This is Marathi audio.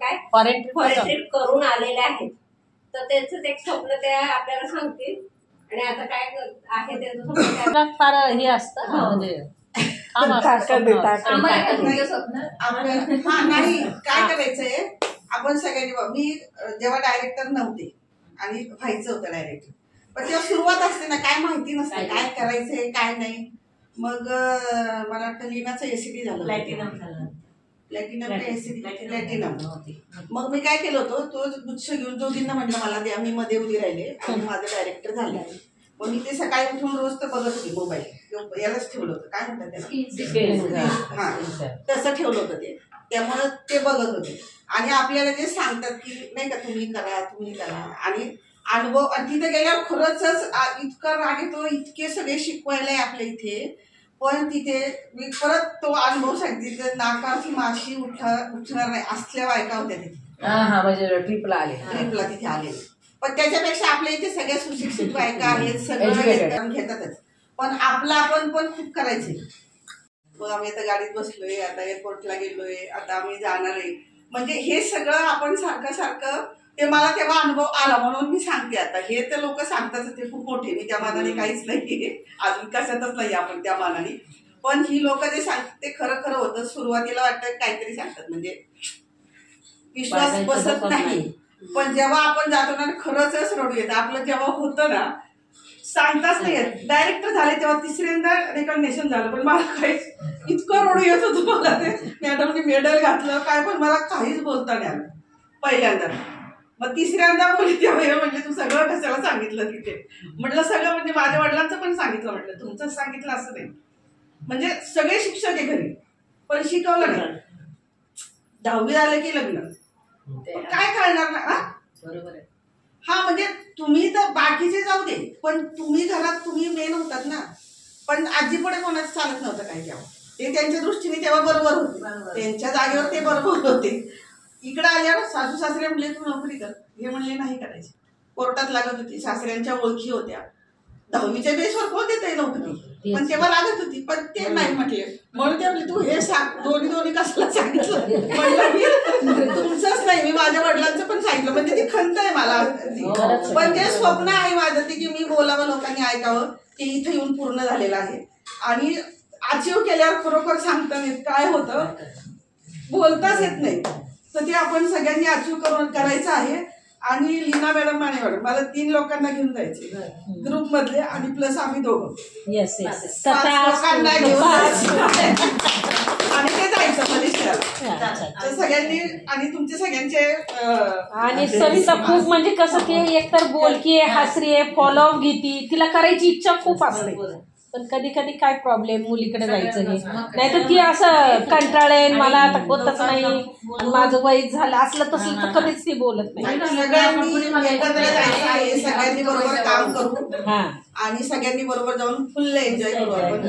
काय फॉरेन ट्रिप करून आलेले आहेत. तर त्यांचं एक स्वप्न ते आपल्याला सांगतील आणि आता काय आहे त्यांचं स्वप्न फार हे असतं म्हणजे नाही काय करायचंय आपण सगळ्यांनी. मी जेव्हा डायरेक्टर नव्हते आणि व्हायचं होतं डायरेक्टर, पण तेव्हा सुरुवात असते ना, काय माहिती नसते काय करायचंय काय नाही. मग मला वाटतं लीनाचं एसीडी झालं, प्लॅटिनम मग मी काय केलं होतं, तो गुच्छ घेऊन जोगींना म्हटलं मला द्या, मी मध्ये उभी राहिले आणि माझं डायरेक्टर झाले. मग मी ते सकाळी उठून रोज तर बघत होते मोबाईल, यालाच ठेवलं होतं काय म्हणतात त्याला, हा तसं ठेवलं होतं ते. त्यामुळे ते बघत होते आणि आपल्याला जे सांगतात की नाही का तुम्ही करा आणि अनुभव. आणि तिथे गेल्यावर खरंच इतका राग येतो, इतके सगळे शिकवायला आपल्या इथे. पण तिथे मी परत तो अनुभव सांगते, नाकाची माशी उठणार नाही असल्या बायका होत्या तिथे. म्हणजे ट्रिपला तिथे आले. पण त्याच्यापेक्षा आपल्या इथे सगळ्या सुशिक्षित बायका आहेत, सगळं घेतातच. पण आपण पण खूप करायचे. मग आम्ही आता गाडीत बसलोय, आता एअरपोर्टला गेलोय, आता आम्ही जाणार आहे. म्हणजे हे सगळं आपण सारखं ते मला तेव्हा अनुभव आला म्हणून मी सांगते. आता हे तर लोक सांगतात ते खूप मोठे, मी त्या मानाने काहीच नाही, अजून कशातच नाही आपण त्या मानाने. पण ही लोक जे सांगतात ते खरं होतं. सुरुवातीला वाटतं काहीतरी सांगतात म्हणजे विश्वास बसत नाही, पण जेव्हा आपण जातो ना खरंच रडू येतं. आपलं जेव्हा होतं ना सांगताच नाही येत. डायरेक्टर झाले तेव्हा तिसऱ्यांदा रेकग्नेशन झालं, पण मला काहीच इतकं रडू येत होतं मला. ते मॅडमने मेडल घातलं काय, पण मला काहीच बोलता नाही आलं पहिल्यांदा. मग तिसऱ्यांदा बोलली तेव्हा म्हटलं तू सगळं कशाला सांगितलं तिथे. म्हटलं सगळं म्हणजे माझ्या वडिलांचं पण सांगितलं, म्हटलं तुमचं सांगितलं असं नाही. म्हणजे सगळे शिक्षक आहे घरी पण शिकवलं नाही. 10वी आलं की लग्न, काय कळणार ना. बरोबर आहे. हा म्हणजे तुम्ही तर बाकीचे जाऊ दे, पण तुम्ही घरात तुम्ही मेन होतात ना. पण आजी पुढे कोणाचं चालत नव्हतं काय तेव्हा. ते त्यांच्या दृष्टीने तेव्हा बरोबर होते, त्यांच्या जागेवर ते बरोबर होते. इकडे आल्यावर सासू सासरे म्हणले तू नोकरी कर, हे म्हणले नाही करायचे. कोर्टात लागत होती, सासऱ्यांच्या ओळखी होत्या. 10वीच्या बेसवर कोण देते नोकरी, पण तेव्हा लागत होती, पण ते नाही म्हटले. म्हणून ते म्हणले तू हे सांग, दोन्ही कसला सांगितलं. म्हणलं तुमचंच नाही, मी माझ्या वडिलांचं पण सांगितलं. म्हणजे ती खंत आहे मला, पण जे स्वप्न आहे माझं ते की मी बोलावं लोकांनी ऐकावं, ते इथे येऊन पूर्ण झालेलं आहे. आणि अचीव केल्यावर खरोखर सांगता येत काय होतं, बोलताच येत नाही. तर ते आपण सगळ्यांनी अचीव करायचं आहे. आणि लीना मॅडम माने मॅडम मला 3 लोकांना घेऊन जायचे ग्रुप मधले, आणि प्लस आम्ही दोघं 5 लोकांना घेऊन आणि ते जायचं मलेशियाला. तर सगळ्यांनी आणि तुमचे सगळ्यांचे आणि सविता खूप म्हणजे कसं की एकतर बोलकी आहे, हसरी आहे, फॉलोअप घेती, तिला करायची इच्छा खूप असते. पण कधी काय प्रॉब्लेम मुलीकडे जायचं हे नाही तर ती असं कंटाळेल, मला आता होतच नाही, माझं वय झालं असलं तसलं तर कधीच ती बोलत नाही. सगळ्यांनी एकत्र जायचं आहे, सगळ्यांनी बरोबर काम करू आणि सगळ्यांनी बरोबर जाऊन फुल एन्जॉय करू आपण.